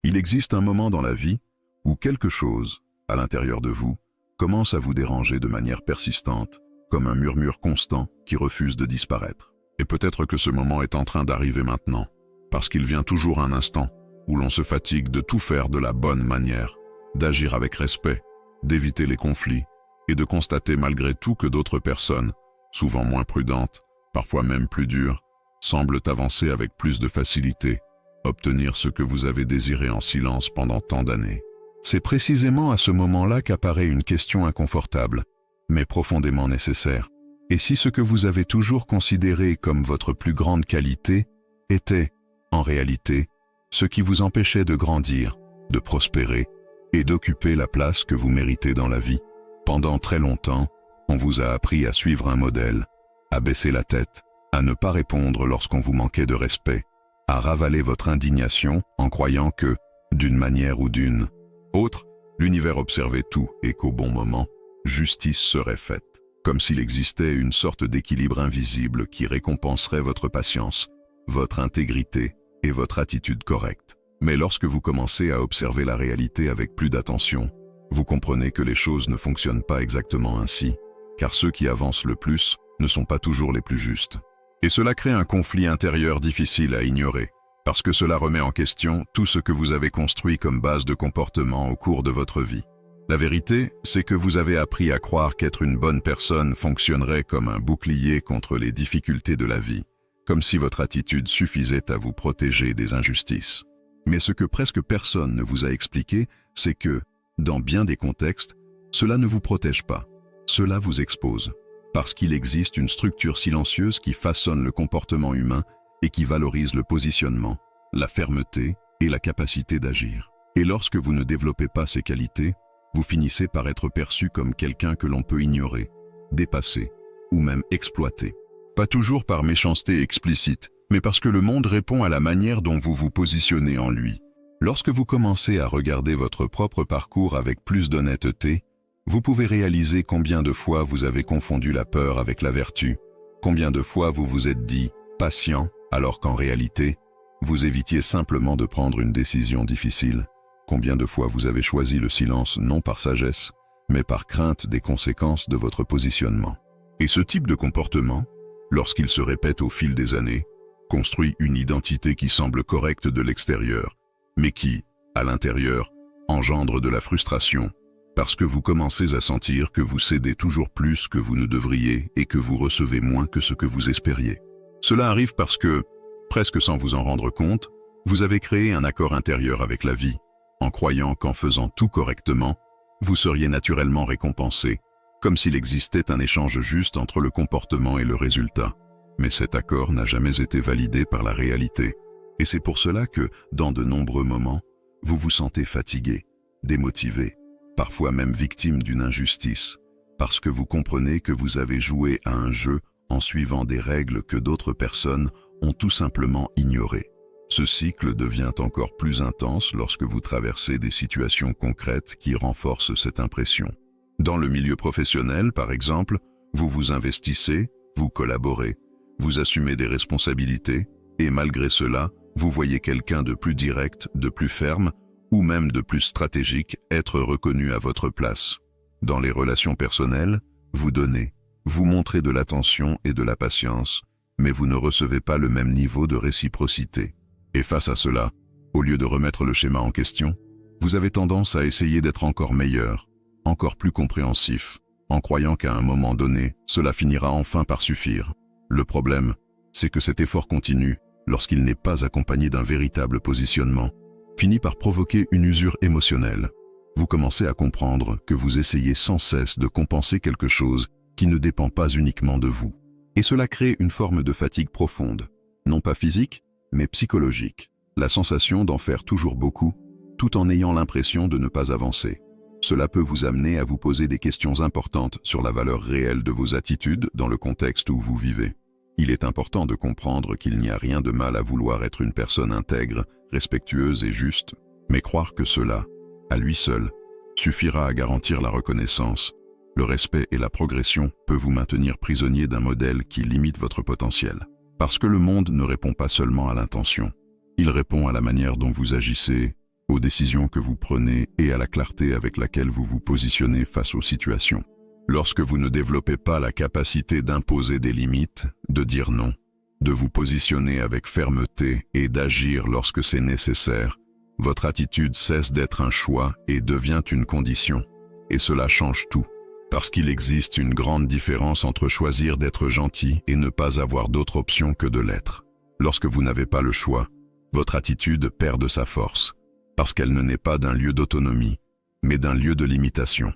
Il existe un moment dans la vie où quelque chose, à l'intérieur de vous, commence à vous déranger de manière persistante, comme un murmure constant qui refuse de disparaître. Et peut-être que ce moment est en train d'arriver maintenant, parce qu'il vient toujours un instant où l'on se fatigue de tout faire de la bonne manière, d'agir avec respect, d'éviter les conflits, et de constater malgré tout que d'autres personnes, souvent moins prudentes, parfois même plus dures, semblent avancer avec plus de facilité, obtenir ce que vous avez désiré en silence pendant tant d'années. C'est précisément à ce moment-là qu'apparaît une question inconfortable, mais profondément nécessaire. Et si ce que vous avez toujours considéré comme votre plus grande qualité était, en réalité, ce qui vous empêchait de grandir, de prospérer et d'occuper la place que vous méritez dans la vie? Pendant très longtemps, on vous a appris à suivre un modèle, à baisser la tête, à ne pas répondre lorsqu'on vous manquait de respect, à ravaler votre indignation en croyant que, d'une manière ou d'une autre, l'univers observait tout et qu'au bon moment, justice serait faite, comme s'il existait une sorte d'équilibre invisible qui récompenserait votre patience, votre intégrité et votre attitude correcte. Mais lorsque vous commencez à observer la réalité avec plus d'attention, vous comprenez que les choses ne fonctionnent pas exactement ainsi, car ceux qui avancent le plus ne sont pas toujours les plus justes. Et cela crée un conflit intérieur difficile à ignorer, parce que cela remet en question tout ce que vous avez construit comme base de comportement au cours de votre vie. La vérité, c'est que vous avez appris à croire qu'être une bonne personne fonctionnerait comme un bouclier contre les difficultés de la vie, comme si votre attitude suffisait à vous protéger des injustices. Mais ce que presque personne ne vous a expliqué, c'est que, dans bien des contextes, cela ne vous protège pas, cela vous expose, parce qu'il existe une structure silencieuse qui façonne le comportement humain et qui valorise le positionnement, la fermeté et la capacité d'agir. Et lorsque vous ne développez pas ces qualités, vous finissez par être perçu comme quelqu'un que l'on peut ignorer, dépasser ou même exploiter. Pas toujours par méchanceté explicite, mais parce que le monde répond à la manière dont vous vous positionnez en lui. Lorsque vous commencez à regarder votre propre parcours avec plus d'honnêteté, vous pouvez réaliser combien de fois vous avez confondu la peur avec la vertu, combien de fois vous vous êtes dit « patient » alors qu'en réalité, vous évitiez simplement de prendre une décision difficile, combien de fois vous avez choisi le silence non par sagesse, mais par crainte des conséquences de votre positionnement. Et ce type de comportement, lorsqu'il se répète au fil des années, construit une identité qui semble correcte de l'extérieur, mais qui, à l'intérieur, engendre de la frustration, parce que vous commencez à sentir que vous cédez toujours plus que vous ne devriez et que vous recevez moins que ce que vous espériez. Cela arrive parce que, presque sans vous en rendre compte, vous avez créé un accord intérieur avec la vie, en croyant qu'en faisant tout correctement, vous seriez naturellement récompensé, comme s'il existait un échange juste entre le comportement et le résultat. Mais cet accord n'a jamais été validé par la réalité. Et c'est pour cela que, dans de nombreux moments, vous vous sentez fatigué, démotivé, parfois même victime d'une injustice, parce que vous comprenez que vous avez joué à un jeu en suivant des règles que d'autres personnes ont tout simplement ignorées. Ce cycle devient encore plus intense lorsque vous traversez des situations concrètes qui renforcent cette impression. Dans le milieu professionnel, par exemple, vous vous investissez, vous collaborez, vous assumez des responsabilités, et malgré cela, vous voyez quelqu'un de plus direct, de plus ferme, ou même de plus stratégique être reconnu à votre place. Dans les relations personnelles, vous donnez, vous montrez de l'attention et de la patience, mais vous ne recevez pas le même niveau de réciprocité. Et face à cela, au lieu de remettre le schéma en question, vous avez tendance à essayer d'être encore meilleur, encore plus compréhensif, en croyant qu'à un moment donné, cela finira enfin par suffire. Le problème, c'est que cet effort continu, lorsqu'il n'est pas accompagné d'un véritable positionnement, finit par provoquer une usure émotionnelle. Vous commencez à comprendre que vous essayez sans cesse de compenser quelque chose qui ne dépend pas uniquement de vous. Et cela crée une forme de fatigue profonde, non pas physique, mais psychologique. La sensation d'en faire toujours beaucoup, tout en ayant l'impression de ne pas avancer. Cela peut vous amener à vous poser des questions importantes sur la valeur réelle de vos attitudes dans le contexte où vous vivez. Il est important de comprendre qu'il n'y a rien de mal à vouloir être une personne intègre, respectueuse et juste, mais croire que cela, à lui seul, suffira à garantir la reconnaissance, le respect et la progression peut vous maintenir prisonnier d'un modèle qui limite votre potentiel. Parce que le monde ne répond pas seulement à l'intention, il répond à la manière dont vous agissez, aux décisions que vous prenez et à la clarté avec laquelle vous vous positionnez face aux situations. Lorsque vous ne développez pas la capacité d'imposer des limites, de dire non, de vous positionner avec fermeté et d'agir lorsque c'est nécessaire, votre attitude cesse d'être un choix et devient une condition. Et cela change tout, parce qu'il existe une grande différence entre choisir d'être gentil et ne pas avoir d'autre option que de l'être. Lorsque vous n'avez pas le choix, votre attitude perd de sa force, parce qu'elle ne naît pas d'un lieu d'autonomie, mais d'un lieu de limitation.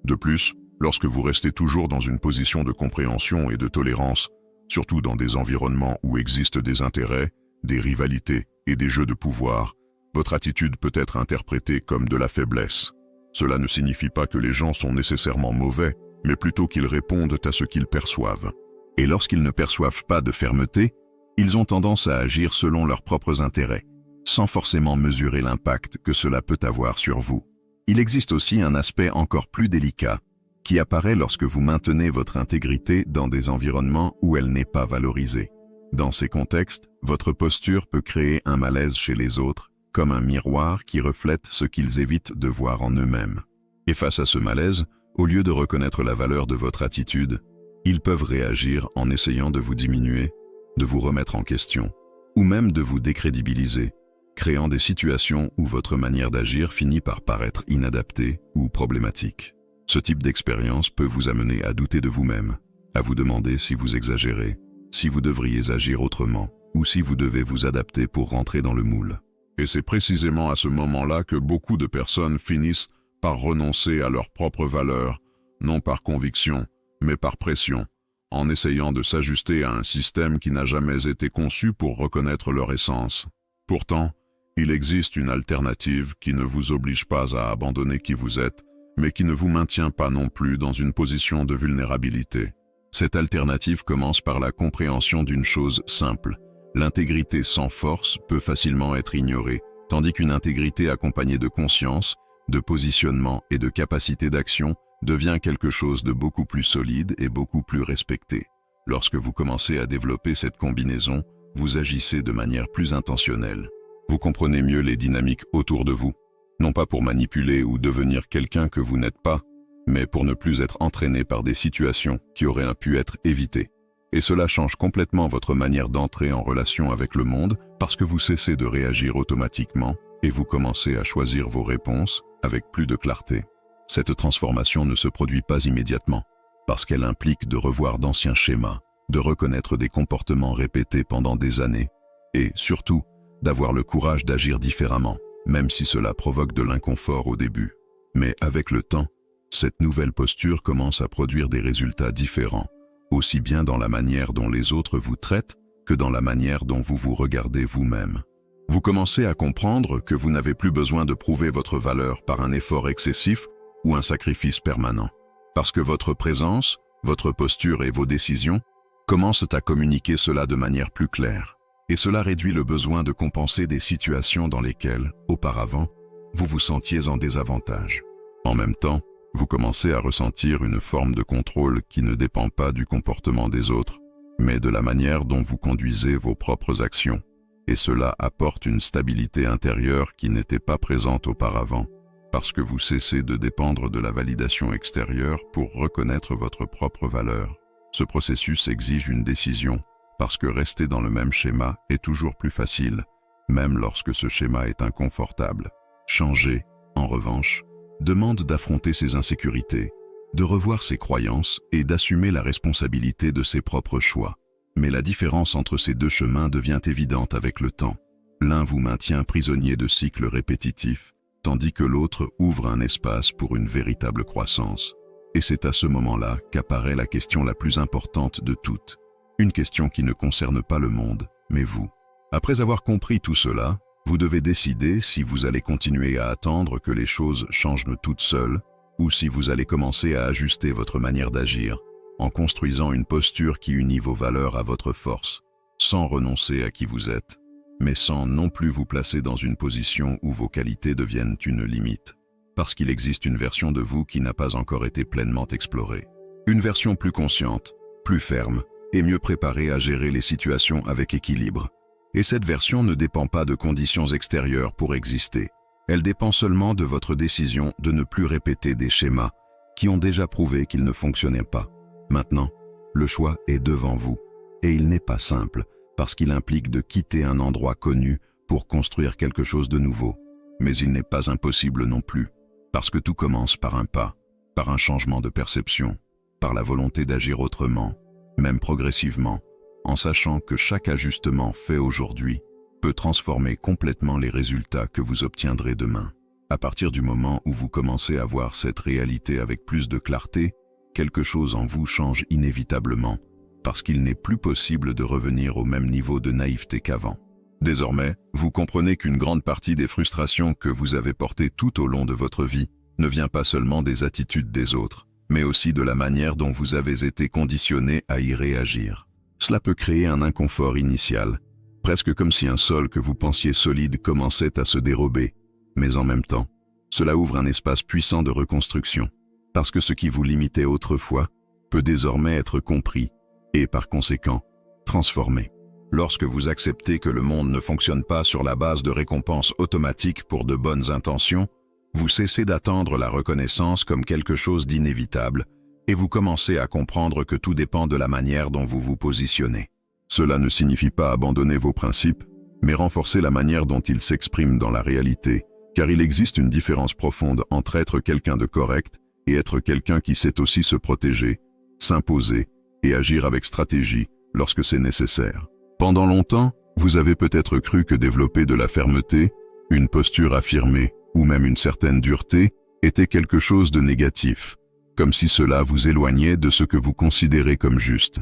De plus, lorsque vous restez toujours dans une position de compréhension et de tolérance, surtout dans des environnements où existent des intérêts, des rivalités et des jeux de pouvoir, votre attitude peut être interprétée comme de la faiblesse. Cela ne signifie pas que les gens sont nécessairement mauvais, mais plutôt qu'ils répondent à ce qu'ils perçoivent. Et lorsqu'ils ne perçoivent pas de fermeté, ils ont tendance à agir selon leurs propres intérêts, sans forcément mesurer l'impact que cela peut avoir sur vous. Il existe aussi un aspect encore plus délicat, qui apparaît lorsque vous maintenez votre intégrité dans des environnements où elle n'est pas valorisée. Dans ces contextes, votre posture peut créer un malaise chez les autres, comme un miroir qui reflète ce qu'ils évitent de voir en eux-mêmes. Et face à ce malaise, au lieu de reconnaître la valeur de votre attitude, ils peuvent réagir en essayant de vous diminuer, de vous remettre en question, ou même de vous décrédibiliser, créant des situations où votre manière d'agir finit par paraître inadaptée ou problématique. Ce type d'expérience peut vous amener à douter de vous-même, à vous demander si vous exagérez, si vous devriez agir autrement, ou si vous devez vous adapter pour rentrer dans le moule. Et c'est précisément à ce moment-là que beaucoup de personnes finissent par renoncer à leurs propres valeurs, non par conviction, mais par pression, en essayant de s'ajuster à un système qui n'a jamais été conçu pour reconnaître leur essence. Pourtant, il existe une alternative qui ne vous oblige pas à abandonner qui vous êtes, mais qui ne vous maintient pas non plus dans une position de vulnérabilité. Cette alternative commence par la compréhension d'une chose simple. L'intégrité sans force peut facilement être ignorée, tandis qu'une intégrité accompagnée de conscience, de positionnement et de capacité d'action devient quelque chose de beaucoup plus solide et beaucoup plus respecté. Lorsque vous commencez à développer cette combinaison, vous agissez de manière plus intentionnelle. Vous comprenez mieux les dynamiques autour de vous, non pas pour manipuler ou devenir quelqu'un que vous n'êtes pas, mais pour ne plus être entraîné par des situations qui auraient pu être évitées. Et cela change complètement votre manière d'entrer en relation avec le monde parce que vous cessez de réagir automatiquement et vous commencez à choisir vos réponses avec plus de clarté. Cette transformation ne se produit pas immédiatement parce qu'elle implique de revoir d'anciens schémas, de reconnaître des comportements répétés pendant des années et, surtout, d'avoir le courage d'agir différemment, même si cela provoque de l'inconfort au début. Mais avec le temps, cette nouvelle posture commence à produire des résultats différents, aussi bien dans la manière dont les autres vous traitent que dans la manière dont vous vous regardez vous-même. Vous commencez à comprendre que vous n'avez plus besoin de prouver votre valeur par un effort excessif ou un sacrifice permanent, parce que votre présence, votre posture et vos décisions commencent à communiquer cela de manière plus claire. Et cela réduit le besoin de compenser des situations dans lesquelles, auparavant, vous vous sentiez en désavantage. En même temps, vous commencez à ressentir une forme de contrôle qui ne dépend pas du comportement des autres, mais de la manière dont vous conduisez vos propres actions. Et cela apporte une stabilité intérieure qui n'était pas présente auparavant, parce que vous cessez de dépendre de la validation extérieure pour reconnaître votre propre valeur. Ce processus exige une décision, parce que rester dans le même schéma est toujours plus facile, même lorsque ce schéma est inconfortable. Changer, en revanche, demande d'affronter ses insécurités, de revoir ses croyances et d'assumer la responsabilité de ses propres choix. Mais la différence entre ces deux chemins devient évidente avec le temps. L'un vous maintient prisonnier de cycles répétitifs, tandis que l'autre ouvre un espace pour une véritable croissance. Et c'est à ce moment-là qu'apparaît la question la plus importante de toutes. Une question qui ne concerne pas le monde, mais vous. Après avoir compris tout cela, vous devez décider si vous allez continuer à attendre que les choses changent toutes seules, ou si vous allez commencer à ajuster votre manière d'agir, en construisant une posture qui unit vos valeurs à votre force, sans renoncer à qui vous êtes, mais sans non plus vous placer dans une position où vos qualités deviennent une limite, parce qu'il existe une version de vous qui n'a pas encore été pleinement explorée. Une version plus consciente, plus ferme, et mieux préparée à gérer les situations avec équilibre. Et cette version ne dépend pas de conditions extérieures pour exister. Elle dépend seulement de votre décision de ne plus répéter des schémas qui ont déjà prouvé qu'ils ne fonctionnaient pas. Maintenant, le choix est devant vous, et il n'est pas simple, parce qu'il implique de quitter un endroit connu pour construire quelque chose de nouveau. Mais il n'est pas impossible non plus, parce que tout commence par un pas, par un changement de perception, par la volonté d'agir autrement, même progressivement, en sachant que chaque ajustement fait aujourd'hui peut transformer complètement les résultats que vous obtiendrez demain. À partir du moment où vous commencez à voir cette réalité avec plus de clarté, quelque chose en vous change inévitablement, parce qu'il n'est plus possible de revenir au même niveau de naïveté qu'avant. Désormais, vous comprenez qu'une grande partie des frustrations que vous avez portées tout au long de votre vie ne vient pas seulement des attitudes des autres, mais aussi de la manière dont vous avez été conditionné à y réagir. Cela peut créer un inconfort initial, presque comme si un sol que vous pensiez solide commençait à se dérober, mais en même temps, cela ouvre un espace puissant de reconstruction, parce que ce qui vous limitait autrefois peut désormais être compris et, par conséquent, transformé. Lorsque vous acceptez que le monde ne fonctionne pas sur la base de récompenses automatiques pour de bonnes intentions, vous cessez d'attendre la reconnaissance comme quelque chose d'inévitable et vous commencez à comprendre que tout dépend de la manière dont vous vous positionnez. Cela ne signifie pas abandonner vos principes, mais renforcer la manière dont ils s'expriment dans la réalité, car il existe une différence profonde entre être quelqu'un de correct et être quelqu'un qui sait aussi se protéger, s'imposer et agir avec stratégie lorsque c'est nécessaire. Pendant longtemps, vous avez peut-être cru que développer de la fermeté, une posture affirmée ou même une certaine dureté était quelque chose de négatif, comme si cela vous éloignait de ce que vous considérez comme juste.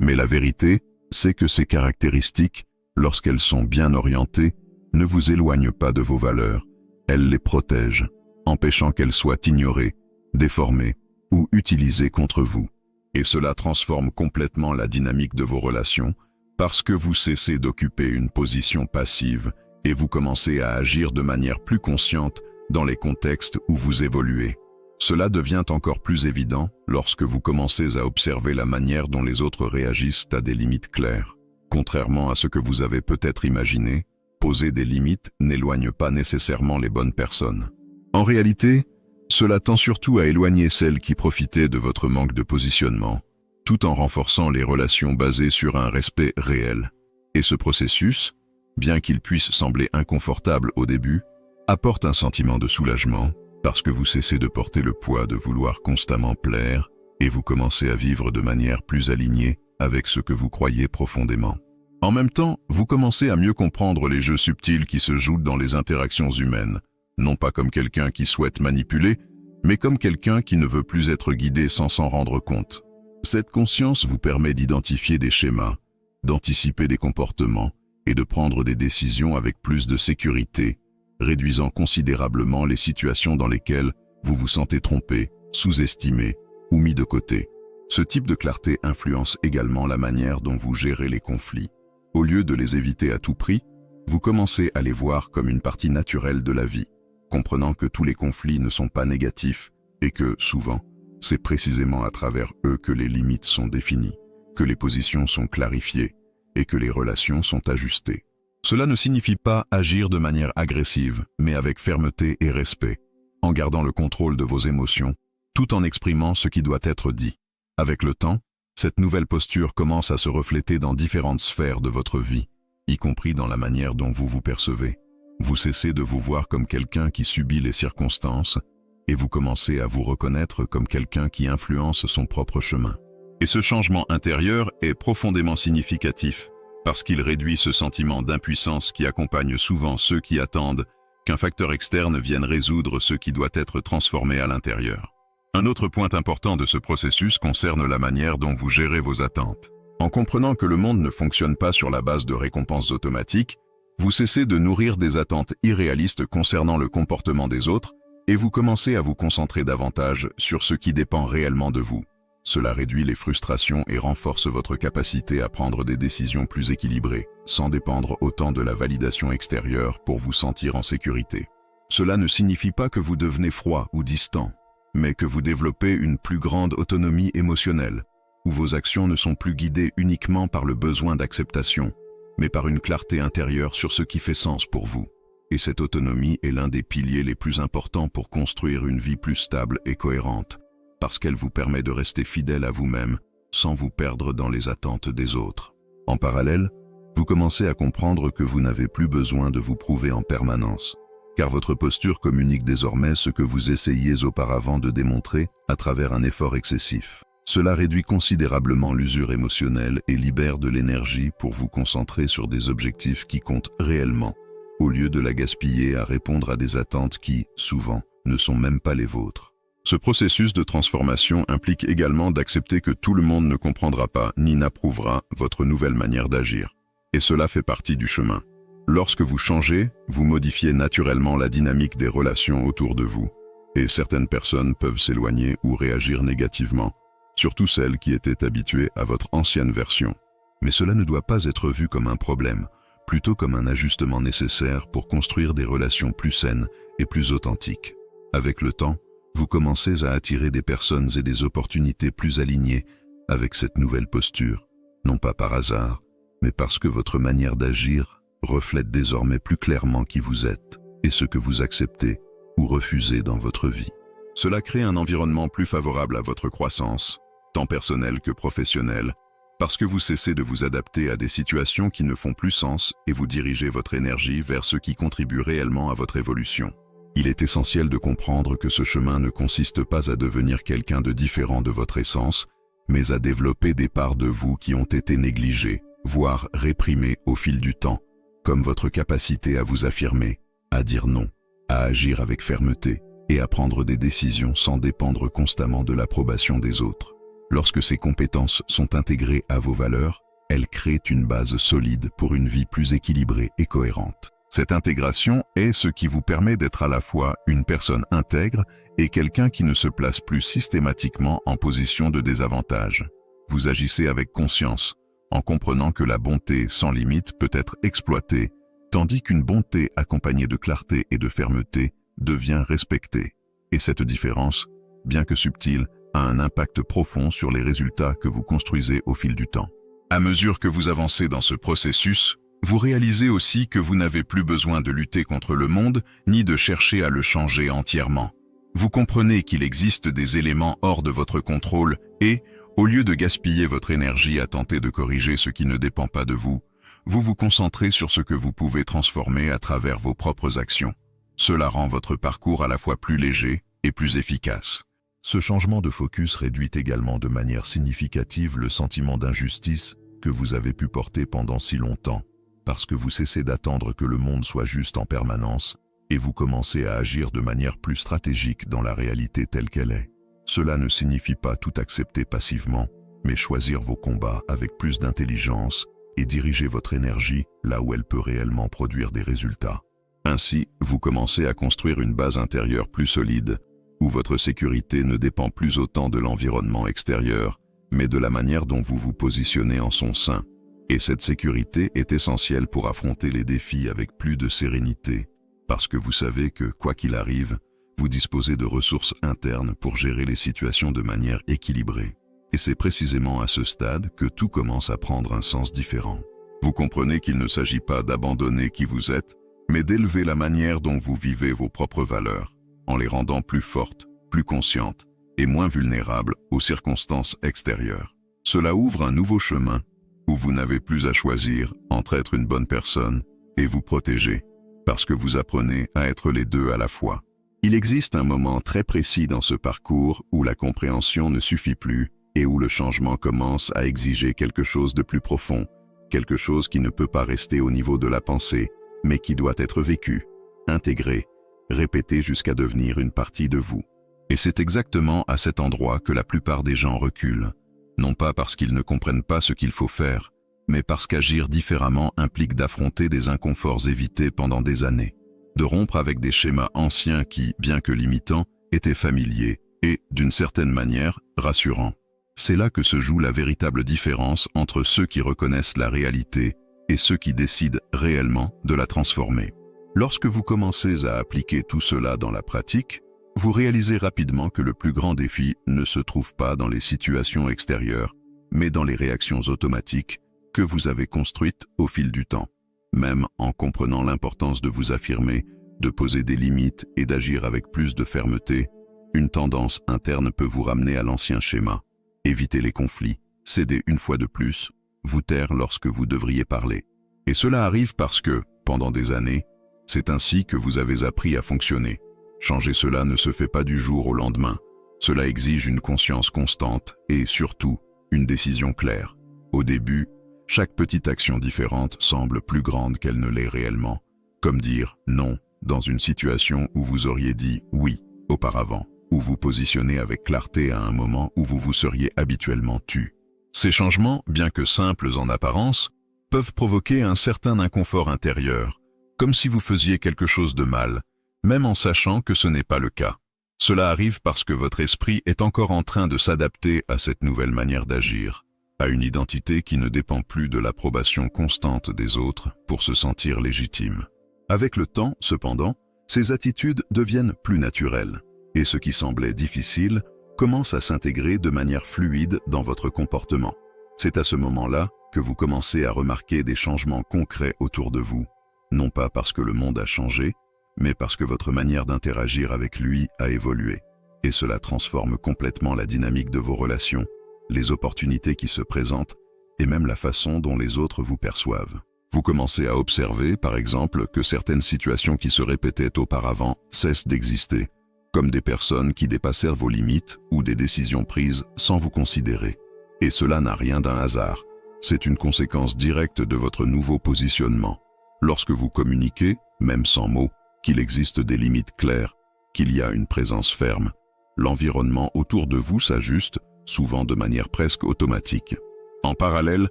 Mais la vérité, c'est que ces caractéristiques, lorsqu'elles sont bien orientées, ne vous éloignent pas de vos valeurs, elles les protègent, empêchant qu'elles soient ignorées, déformées ou utilisées contre vous. Et cela transforme complètement la dynamique de vos relations, parce que vous cessez d'occuper une position passive et vous commencez à agir de manière plus consciente dans les contextes où vous évoluez. Cela devient encore plus évident lorsque vous commencez à observer la manière dont les autres réagissent à des limites claires. Contrairement à ce que vous avez peut-être imaginé, poser des limites n'éloigne pas nécessairement les bonnes personnes. En réalité, cela tend surtout à éloigner celles qui profitaient de votre manque de positionnement, tout en renforçant les relations basées sur un respect réel. Et ce processus, bien qu'il puisse sembler inconfortable au début, apporte un sentiment de soulagement, parce que vous cessez de porter le poids de vouloir constamment plaire, et vous commencez à vivre de manière plus alignée avec ce que vous croyez profondément. En même temps, vous commencez à mieux comprendre les jeux subtils qui se jouent dans les interactions humaines, non pas comme quelqu'un qui souhaite manipuler, mais comme quelqu'un qui ne veut plus être guidé sans s'en rendre compte. Cette conscience vous permet d'identifier des schémas, d'anticiper des comportements et de prendre des décisions avec plus de sécurité, réduisant considérablement les situations dans lesquelles vous vous sentez trompé, sous-estimé ou mis de côté. Ce type de clarté influence également la manière dont vous gérez les conflits. Au lieu de les éviter à tout prix, vous commencez à les voir comme une partie naturelle de la vie, comprenant que tous les conflits ne sont pas négatifs et que, souvent, c'est précisément à travers eux que les limites sont définies, que les positions sont clarifiées et que les relations sont ajustées. Cela ne signifie pas agir de manière agressive, mais avec fermeté et respect, en gardant le contrôle de vos émotions, tout en exprimant ce qui doit être dit. Avec le temps, cette nouvelle posture commence à se refléter dans différentes sphères de votre vie, y compris dans la manière dont vous vous percevez. Vous cessez de vous voir comme quelqu'un qui subit les circonstances, et vous commencez à vous reconnaître comme quelqu'un qui influence son propre chemin. Et ce changement intérieur est profondément significatif, parce qu'il réduit ce sentiment d'impuissance qui accompagne souvent ceux qui attendent qu'un facteur externe vienne résoudre ce qui doit être transformé à l'intérieur. Un autre point important de ce processus concerne la manière dont vous gérez vos attentes. En comprenant que le monde ne fonctionne pas sur la base de récompenses automatiques, vous cessez de nourrir des attentes irréalistes concernant le comportement des autres et vous commencez à vous concentrer davantage sur ce qui dépend réellement de vous. Cela réduit les frustrations et renforce votre capacité à prendre des décisions plus équilibrées, sans dépendre autant de la validation extérieure pour vous sentir en sécurité. Cela ne signifie pas que vous devenez froid ou distant, mais que vous développez une plus grande autonomie émotionnelle, où vos actions ne sont plus guidées uniquement par le besoin d'acceptation, mais par une clarté intérieure sur ce qui fait sens pour vous. Et cette autonomie est l'un des piliers les plus importants pour construire une vie plus stable et cohérente, parce qu'elle vous permet de rester fidèle à vous-même sans vous perdre dans les attentes des autres. En parallèle, vous commencez à comprendre que vous n'avez plus besoin de vous prouver en permanence, car votre posture communique désormais ce que vous essayiez auparavant de démontrer à travers un effort excessif. Cela réduit considérablement l'usure émotionnelle et libère de l'énergie pour vous concentrer sur des objectifs qui comptent réellement, au lieu de la gaspiller à répondre à des attentes qui, souvent, ne sont même pas les vôtres. Ce processus de transformation implique également d'accepter que tout le monde ne comprendra pas ni n'approuvera votre nouvelle manière d'agir. Et cela fait partie du chemin. Lorsque vous changez, vous modifiez naturellement la dynamique des relations autour de vous. Et certaines personnes peuvent s'éloigner ou réagir négativement, surtout celles qui étaient habituées à votre ancienne version. Mais cela ne doit pas être vu comme un problème, plutôt comme un ajustement nécessaire pour construire des relations plus saines et plus authentiques. Avec le temps, vous commencez à attirer des personnes et des opportunités plus alignées avec cette nouvelle posture, non pas par hasard, mais parce que votre manière d'agir reflète désormais plus clairement qui vous êtes et ce que vous acceptez ou refusez dans votre vie. Cela crée un environnement plus favorable à votre croissance, tant personnelle que professionnelle, parce que vous cessez de vous adapter à des situations qui ne font plus sens et vous dirigez votre énergie vers ce qui contribue réellement à votre évolution. Il est essentiel de comprendre que ce chemin ne consiste pas à devenir quelqu'un de différent de votre essence, mais à développer des parts de vous qui ont été négligées, voire réprimées au fil du temps, comme votre capacité à vous affirmer, à dire non, à agir avec fermeté et à prendre des décisions sans dépendre constamment de l'approbation des autres. Lorsque ces compétences sont intégrées à vos valeurs, elles créent une base solide pour une vie plus équilibrée et cohérente. Cette intégration est ce qui vous permet d'être à la fois une personne intègre et quelqu'un qui ne se place plus systématiquement en position de désavantage. Vous agissez avec conscience, en comprenant que la bonté sans limite peut être exploitée, tandis qu'une bonté accompagnée de clarté et de fermeté devient respectée. Et cette différence, bien que subtile, a un impact profond sur les résultats que vous construisez au fil du temps. À mesure que vous avancez dans ce processus, vous réalisez aussi que vous n'avez plus besoin de lutter contre le monde, ni de chercher à le changer entièrement. Vous comprenez qu'il existe des éléments hors de votre contrôle et, au lieu de gaspiller votre énergie à tenter de corriger ce qui ne dépend pas de vous, vous vous concentrez sur ce que vous pouvez transformer à travers vos propres actions. Cela rend votre parcours à la fois plus léger et plus efficace. Ce changement de focus réduit également de manière significative le sentiment d'injustice que vous avez pu porter pendant si longtemps, parce que vous cessez d'attendre que le monde soit juste en permanence et vous commencez à agir de manière plus stratégique dans la réalité telle qu'elle est. Cela ne signifie pas tout accepter passivement, mais choisir vos combats avec plus d'intelligence et diriger votre énergie là où elle peut réellement produire des résultats. Ainsi, vous commencez à construire une base intérieure plus solide, où votre sécurité ne dépend plus autant de l'environnement extérieur, mais de la manière dont vous vous positionnez en son sein. Et cette sécurité est essentielle pour affronter les défis avec plus de sérénité, parce que vous savez que, quoi qu'il arrive, vous disposez de ressources internes pour gérer les situations de manière équilibrée. Et c'est précisément à ce stade que tout commence à prendre un sens différent. Vous comprenez qu'il ne s'agit pas d'abandonner qui vous êtes, mais d'élever la manière dont vous vivez vos propres valeurs, en les rendant plus fortes, plus conscientes et moins vulnérables aux circonstances extérieures. Cela ouvre un nouveau chemin où vous n'avez plus à choisir entre être une bonne personne et vous protéger, parce que vous apprenez à être les deux à la fois. Il existe un moment très précis dans ce parcours où la compréhension ne suffit plus et où le changement commence à exiger quelque chose de plus profond, quelque chose qui ne peut pas rester au niveau de la pensée, mais qui doit être vécu, intégré, répété jusqu'à devenir une partie de vous. Et c'est exactement à cet endroit que la plupart des gens reculent, non pas parce qu'ils ne comprennent pas ce qu'il faut faire, mais parce qu'agir différemment implique d'affronter des inconforts évités pendant des années, de rompre avec des schémas anciens qui, bien que limitants, étaient familiers et, d'une certaine manière, rassurants. C'est là que se joue la véritable différence entre ceux qui reconnaissent la réalité et ceux qui décident réellement de la transformer. Lorsque vous commencez à appliquer tout cela dans la pratique, vous réalisez rapidement que le plus grand défi ne se trouve pas dans les situations extérieures, mais dans les réactions automatiques que vous avez construites au fil du temps. Même en comprenant l'importance de vous affirmer, de poser des limites et d'agir avec plus de fermeté, une tendance interne peut vous ramener à l'ancien schéma. Éviter les conflits, céder une fois de plus, vous taire lorsque vous devriez parler. Et cela arrive parce que, pendant des années, c'est ainsi que vous avez appris à fonctionner. Changer cela ne se fait pas du jour au lendemain. Cela exige une conscience constante et, surtout, une décision claire. Au début, chaque petite action différente semble plus grande qu'elle ne l'est réellement. Comme dire « non » dans une situation où vous auriez dit « oui » auparavant, ou vous positionner avec clarté à un moment où vous vous seriez habituellement tu. Ces changements, bien que simples en apparence, peuvent provoquer un certain inconfort intérieur, comme si vous faisiez quelque chose de mal, même en sachant que ce n'est pas le cas. Cela arrive parce que votre esprit est encore en train de s'adapter à cette nouvelle manière d'agir, à une identité qui ne dépend plus de l'approbation constante des autres pour se sentir légitime. Avec le temps, cependant, ces attitudes deviennent plus naturelles, et ce qui semblait difficile commence à s'intégrer de manière fluide dans votre comportement. C'est à ce moment-là que vous commencez à remarquer des changements concrets autour de vous, non pas parce que le monde a changé, mais parce que votre manière d'interagir avec lui a évolué. Et cela transforme complètement la dynamique de vos relations, les opportunités qui se présentent et même la façon dont les autres vous perçoivent. Vous commencez à observer, par exemple, que certaines situations qui se répétaient auparavant cessent d'exister, comme des personnes qui dépassèrent vos limites ou des décisions prises sans vous considérer. Et cela n'a rien d'un hasard. C'est une conséquence directe de votre nouveau positionnement. Lorsque vous communiquez, même sans mots, qu'il existe des limites claires, qu'il y a une présence ferme, l'environnement autour de vous s'ajuste, souvent de manière presque automatique. En parallèle,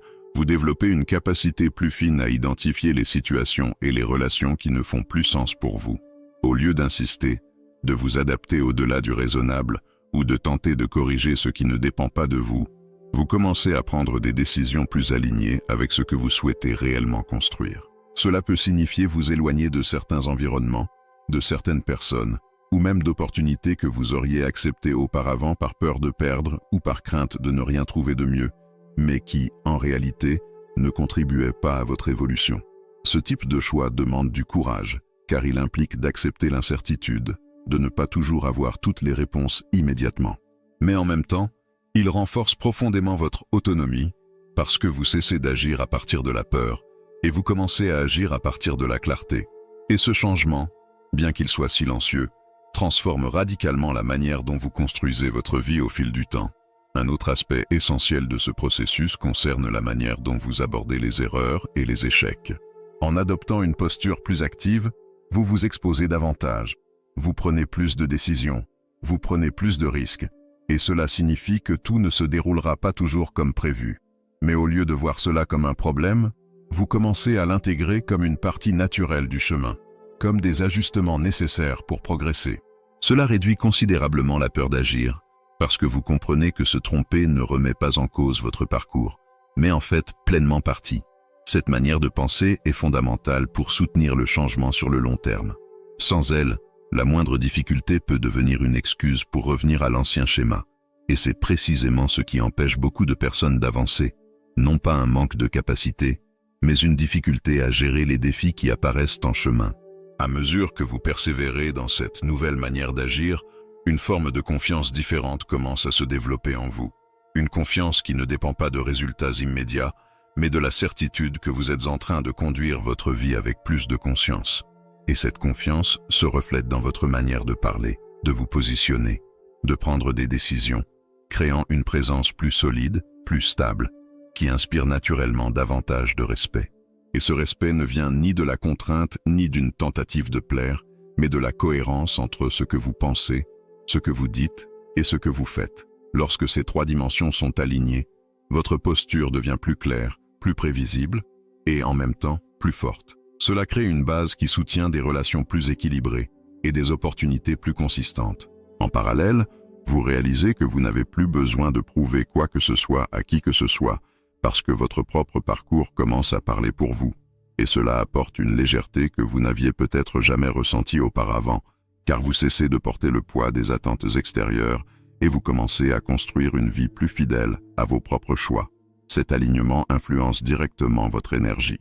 vous développez une capacité plus fine à identifier les situations et les relations qui ne font plus sens pour vous. Au lieu d'insister, de vous adapter au-delà du raisonnable ou de tenter de corriger ce qui ne dépend pas de vous, vous commencez à prendre des décisions plus alignées avec ce que vous souhaitez réellement construire. Cela peut signifier vous éloigner de certains environnements, de certaines personnes, ou même d'opportunités que vous auriez acceptées auparavant par peur de perdre ou par crainte de ne rien trouver de mieux, mais qui, en réalité, ne contribuaient pas à votre évolution. Ce type de choix demande du courage, car il implique d'accepter l'incertitude, de ne pas toujours avoir toutes les réponses immédiatement. Mais en même temps, il renforce profondément votre autonomie, parce que vous cessez d'agir à partir de la peur, et vous commencez à agir à partir de la clarté. Et ce changement, bien qu'il soit silencieux, transforme radicalement la manière dont vous construisez votre vie au fil du temps. Un autre aspect essentiel de ce processus concerne la manière dont vous abordez les erreurs et les échecs. En adoptant une posture plus active, vous vous exposez davantage, vous prenez plus de décisions, vous prenez plus de risques, et cela signifie que tout ne se déroulera pas toujours comme prévu. Mais au lieu de voir cela comme un problème, vous commencez à l'intégrer comme une partie naturelle du chemin, comme des ajustements nécessaires pour progresser. Cela réduit considérablement la peur d'agir, parce que vous comprenez que se tromper ne remet pas en cause votre parcours, mais en fait pleinement partie. Cette manière de penser est fondamentale pour soutenir le changement sur le long terme. Sans elle, la moindre difficulté peut devenir une excuse pour revenir à l'ancien schéma, et c'est précisément ce qui empêche beaucoup de personnes d'avancer, non pas un manque de capacité, mais une difficulté à gérer les défis qui apparaissent en chemin. À mesure que vous persévérez dans cette nouvelle manière d'agir, une forme de confiance différente commence à se développer en vous. Une confiance qui ne dépend pas de résultats immédiats, mais de la certitude que vous êtes en train de conduire votre vie avec plus de conscience. Et cette confiance se reflète dans votre manière de parler, de vous positionner, de prendre des décisions, créant une présence plus solide, plus stable, qui inspire naturellement davantage de respect. Et ce respect ne vient ni de la contrainte ni d'une tentative de plaire, mais de la cohérence entre ce que vous pensez, ce que vous dites et ce que vous faites. Lorsque ces trois dimensions sont alignées, votre posture devient plus claire, plus prévisible et en même temps plus forte. Cela crée une base qui soutient des relations plus équilibrées et des opportunités plus consistantes. En parallèle, vous réalisez que vous n'avez plus besoin de prouver quoi que ce soit à qui que ce soit, parce que votre propre parcours commence à parler pour vous. Et cela apporte une légèreté que vous n'aviez peut-être jamais ressentie auparavant, car vous cessez de porter le poids des attentes extérieures et vous commencez à construire une vie plus fidèle à vos propres choix. Cet alignement influence directement votre énergie.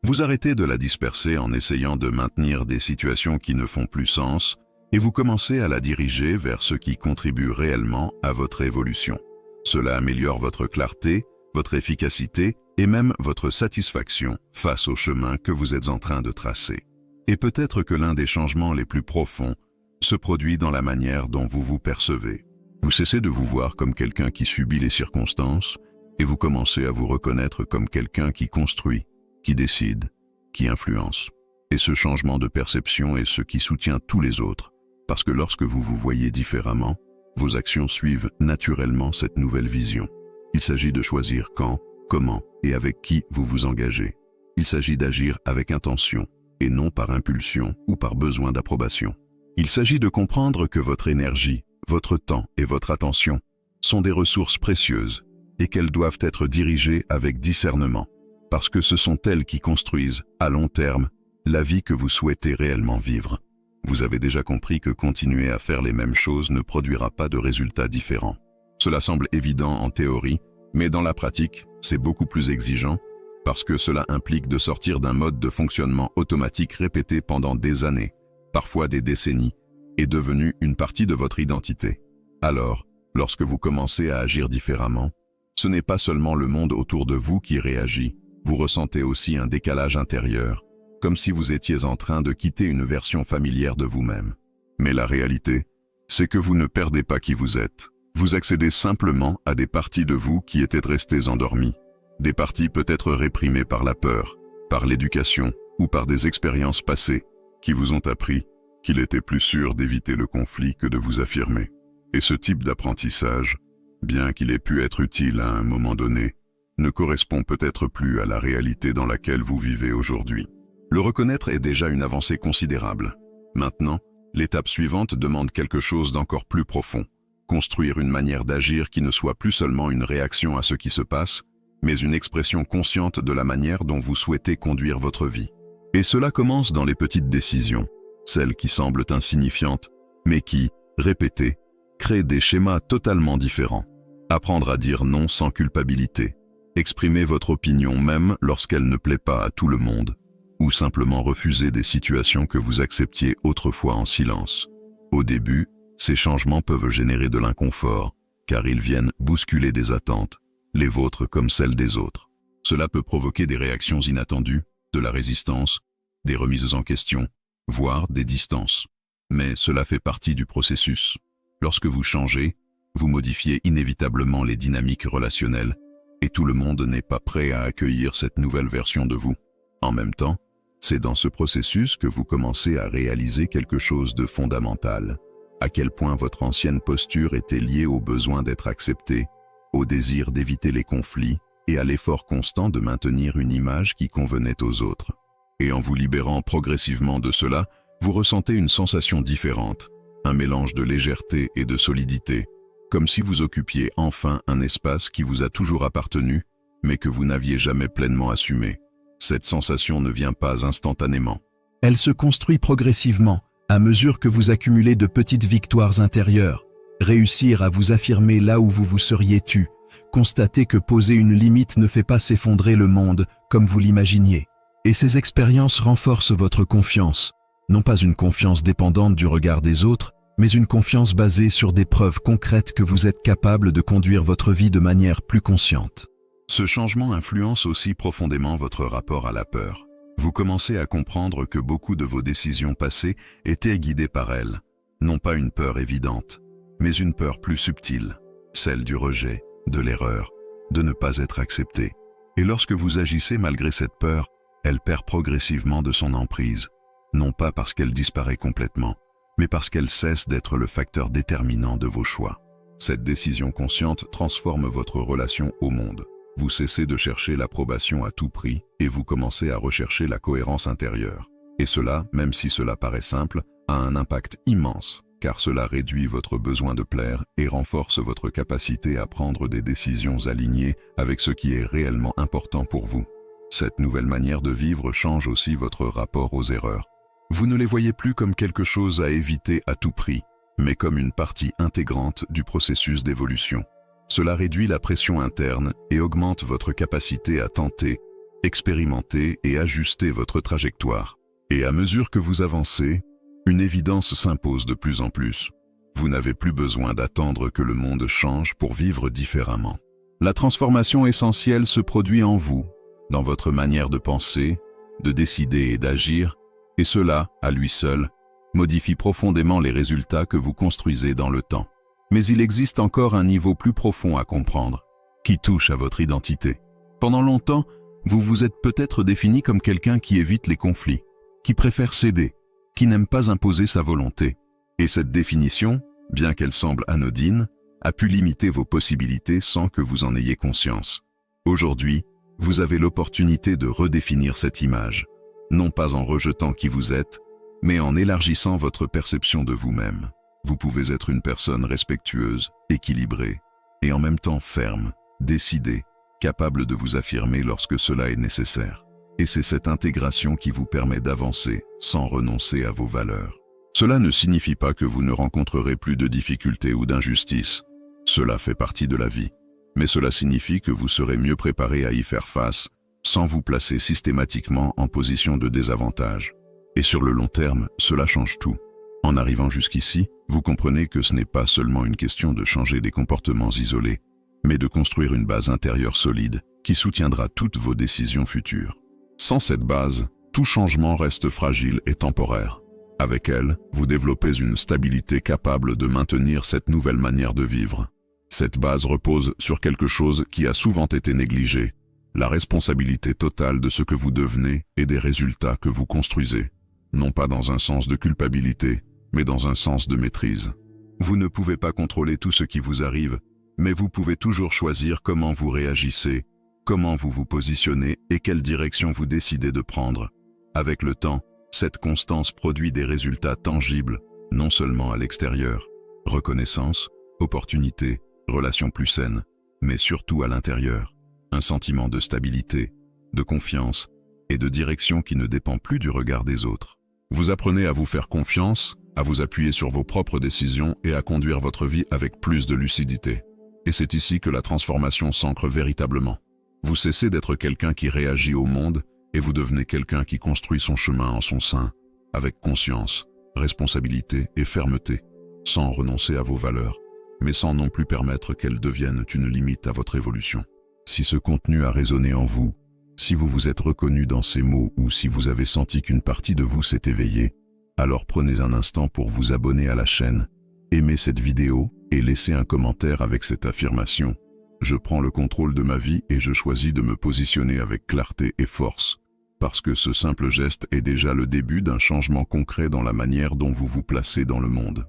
Vous arrêtez de la disperser en essayant de maintenir des situations qui ne font plus sens et vous commencez à la diriger vers ce qui contribue réellement à votre évolution. Cela améliore votre clarté, votre efficacité et même votre satisfaction face au chemin que vous êtes en train de tracer. Et peut-être que l'un des changements les plus profonds se produit dans la manière dont vous vous percevez. Vous cessez de vous voir comme quelqu'un qui subit les circonstances et vous commencez à vous reconnaître comme quelqu'un qui construit, qui décide, qui influence. Et ce changement de perception est ce qui soutient tous les autres, parce que lorsque vous vous voyez différemment, vos actions suivent naturellement cette nouvelle vision. Il s'agit de choisir quand, comment et avec qui vous vous engagez. Il s'agit d'agir avec intention et non par impulsion ou par besoin d'approbation. Il s'agit de comprendre que votre énergie, votre temps et votre attention sont des ressources précieuses et qu'elles doivent être dirigées avec discernement, parce que ce sont elles qui construisent, à long terme, la vie que vous souhaitez réellement vivre. Vous avez déjà compris que continuer à faire les mêmes choses ne produira pas de résultats différents. Cela semble évident en théorie, mais dans la pratique, c'est beaucoup plus exigeant parce que cela implique de sortir d'un mode de fonctionnement automatique répété pendant des années, parfois des décennies, et devenu une partie de votre identité. Alors, lorsque vous commencez à agir différemment, ce n'est pas seulement le monde autour de vous qui réagit, vous ressentez aussi un décalage intérieur, comme si vous étiez en train de quitter une version familière de vous-même. Mais la réalité, c'est que vous ne perdez pas qui vous êtes. Vous accédez simplement à des parties de vous qui étaient restées endormies. Des parties peut-être réprimées par la peur, par l'éducation ou par des expériences passées qui vous ont appris qu'il était plus sûr d'éviter le conflit que de vous affirmer. Et ce type d'apprentissage, bien qu'il ait pu être utile à un moment donné, ne correspond peut-être plus à la réalité dans laquelle vous vivez aujourd'hui. Le reconnaître est déjà une avancée considérable. Maintenant, l'étape suivante demande quelque chose d'encore plus profond. Construire une manière d'agir qui ne soit plus seulement une réaction à ce qui se passe, mais une expression consciente de la manière dont vous souhaitez conduire votre vie. Et cela commence dans les petites décisions, celles qui semblent insignifiantes, mais qui, répétées, créent des schémas totalement différents. Apprendre à dire non sans culpabilité, exprimer votre opinion même lorsqu'elle ne plaît pas à tout le monde, ou simplement refuser des situations que vous acceptiez autrefois en silence. Au début, ces changements peuvent générer de l'inconfort, car ils viennent bousculer des attentes, les vôtres comme celles des autres. Cela peut provoquer des réactions inattendues, de la résistance, des remises en question, voire des distances. Mais cela fait partie du processus. Lorsque vous changez, vous modifiez inévitablement les dynamiques relationnelles, et tout le monde n'est pas prêt à accueillir cette nouvelle version de vous. En même temps, c'est dans ce processus que vous commencez à réaliser quelque chose de fondamental. À quel point votre ancienne posture était liée au besoin d'être accepté, au désir d'éviter les conflits et à l'effort constant de maintenir une image qui convenait aux autres. Et en vous libérant progressivement de cela, vous ressentez une sensation différente, un mélange de légèreté et de solidité, comme si vous occupiez enfin un espace qui vous a toujours appartenu, mais que vous n'aviez jamais pleinement assumé. Cette sensation ne vient pas instantanément. Elle se construit progressivement, à mesure que vous accumulez de petites victoires intérieures. Réussir à vous affirmer là où vous vous seriez tu, constater que poser une limite ne fait pas s'effondrer le monde comme vous l'imaginiez. Et ces expériences renforcent votre confiance, non pas une confiance dépendante du regard des autres, mais une confiance basée sur des preuves concrètes que vous êtes capable de conduire votre vie de manière plus consciente. Ce changement influence aussi profondément votre rapport à la peur. Vous commencez à comprendre que beaucoup de vos décisions passées étaient guidées par elle, non pas une peur évidente, mais une peur plus subtile, celle du rejet, de l'erreur, de ne pas être accepté. Et lorsque vous agissez malgré cette peur, elle perd progressivement de son emprise, non pas parce qu'elle disparaît complètement, mais parce qu'elle cesse d'être le facteur déterminant de vos choix. Cette décision consciente transforme votre relation au monde. Vous cessez de chercher l'approbation à tout prix et vous commencez à rechercher la cohérence intérieure. Et cela, même si cela paraît simple, a un impact immense, car cela réduit votre besoin de plaire et renforce votre capacité à prendre des décisions alignées avec ce qui est réellement important pour vous. Cette nouvelle manière de vivre change aussi votre rapport aux erreurs. Vous ne les voyez plus comme quelque chose à éviter à tout prix, mais comme une partie intégrante du processus d'évolution. Cela réduit la pression interne et augmente votre capacité à tenter, expérimentez et ajustez votre trajectoire. Et à mesure que vous avancez, une évidence s'impose de plus en plus. Vous n'avez plus besoin d'attendre que le monde change pour vivre différemment. La transformation essentielle se produit en vous, dans votre manière de penser, de décider et d'agir, et cela, à lui seul, modifie profondément les résultats que vous construisez dans le temps. Mais il existe encore un niveau plus profond à comprendre, qui touche à votre identité. Pendant longtemps, vous vous êtes peut-être défini comme quelqu'un qui évite les conflits, qui préfère céder, qui n'aime pas imposer sa volonté. Et cette définition, bien qu'elle semble anodine, a pu limiter vos possibilités sans que vous en ayez conscience. Aujourd'hui, vous avez l'opportunité de redéfinir cette image, non pas en rejetant qui vous êtes, mais en élargissant votre perception de vous-même. Vous pouvez être une personne respectueuse, équilibrée, et en même temps ferme, décidée, capable de vous affirmer lorsque cela est nécessaire. Et c'est cette intégration qui vous permet d'avancer sans renoncer à vos valeurs. Cela ne signifie pas que vous ne rencontrerez plus de difficultés ou d'injustices. Cela fait partie de la vie. Mais cela signifie que vous serez mieux préparé à y faire face, sans vous placer systématiquement en position de désavantage. Et sur le long terme, cela change tout. En arrivant jusqu'ici, vous comprenez que ce n'est pas seulement une question de changer des comportements isolés, mais de construire une base intérieure solide qui soutiendra toutes vos décisions futures. Sans cette base, tout changement reste fragile et temporaire. Avec elle, vous développez une stabilité capable de maintenir cette nouvelle manière de vivre. Cette base repose sur quelque chose qui a souvent été négligé, la responsabilité totale de ce que vous devenez et des résultats que vous construisez. Non pas dans un sens de culpabilité, mais dans un sens de maîtrise. Vous ne pouvez pas contrôler tout ce qui vous arrive, mais vous pouvez toujours choisir comment vous réagissez, comment vous vous positionnez et quelle direction vous décidez de prendre. Avec le temps, cette constance produit des résultats tangibles, non seulement à l'extérieur, reconnaissance, opportunités, relations plus saines, mais surtout à l'intérieur, un sentiment de stabilité, de confiance et de direction qui ne dépend plus du regard des autres. Vous apprenez à vous faire confiance, à vous appuyer sur vos propres décisions et à conduire votre vie avec plus de lucidité. Et c'est ici que la transformation s'ancre véritablement. Vous cessez d'être quelqu'un qui réagit au monde et vous devenez quelqu'un qui construit son chemin en son sein, avec conscience, responsabilité et fermeté, sans renoncer à vos valeurs, mais sans non plus permettre qu'elles deviennent une limite à votre évolution. Si ce contenu a résonné en vous, si vous vous êtes reconnu dans ces mots ou si vous avez senti qu'une partie de vous s'est éveillée, alors prenez un instant pour vous abonner à la chaîne, aimez cette vidéo et laissez un commentaire avec cette affirmation. Je prends le contrôle de ma vie et je choisis de me positionner avec clarté et force, parce que ce simple geste est déjà le début d'un changement concret dans la manière dont vous vous placez dans le monde.